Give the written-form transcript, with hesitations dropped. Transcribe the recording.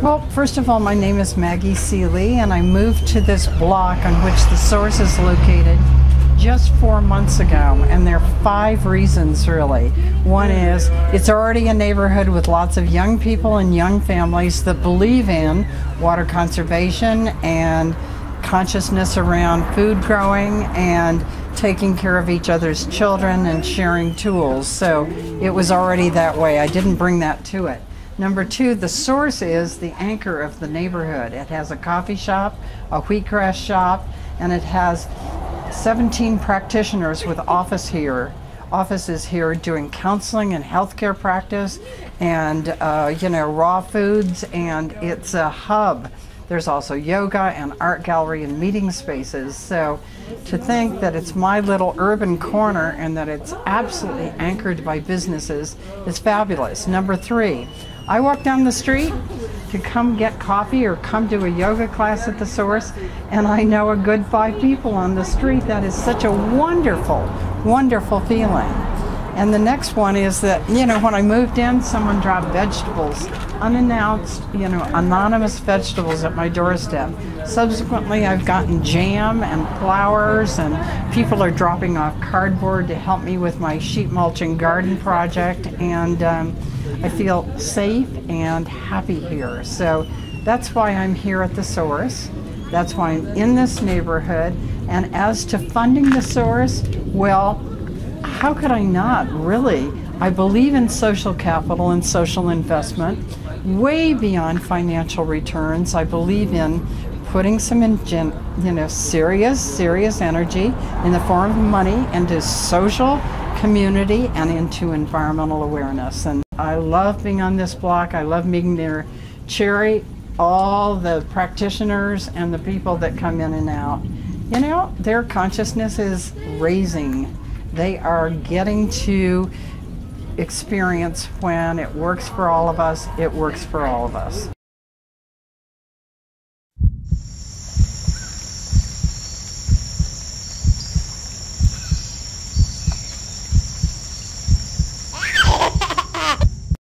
Well, first of all, my name is Maggie Seeley, and I moved to this block on which the source is located just 4 months ago, and there are 5 reasons really. One is it's already a neighborhood with lots of young people and young families that believe in water conservation and consciousness around food growing and taking care of each other's children and sharing tools. So it was already that way. I didn't bring that to it. Number 2, the source is the anchor of the neighborhood. It has a coffee shop, a wheatgrass shop, and it has 17 practitioners with offices here doing counseling and healthcare practice and raw foods, and it's a hub. There's also yoga and art gallery and meeting spaces. So to think that it's my little urban corner and that it's absolutely anchored by businesses is fabulous. Number 3, I walk down the street to come get coffee or come to a yoga class at the source, and I know a good 5 people on the street. That is such a wonderful, wonderful feeling. And the next one is that, when I moved in, someone dropped vegetables, unannounced, anonymous vegetables at my doorstep. Subsequently, I've gotten jam and flowers, and people are dropping off cardboard to help me with my sheet mulching garden project, and I feel safe and happy here. So that's why I'm here at the source. That's why I'm in this neighborhood. And as to funding the source, well, how could I not, really? I believe in social capital and social investment, way beyond financial returns. I believe in putting some serious energy in the form of money into social, community, and into environmental awareness. And I love being on this block. I love meeting their Cherry, all the practitioners and the people that come in and out. Their consciousness is raising. They are getting to experience when it works for all of us, it works for all of us.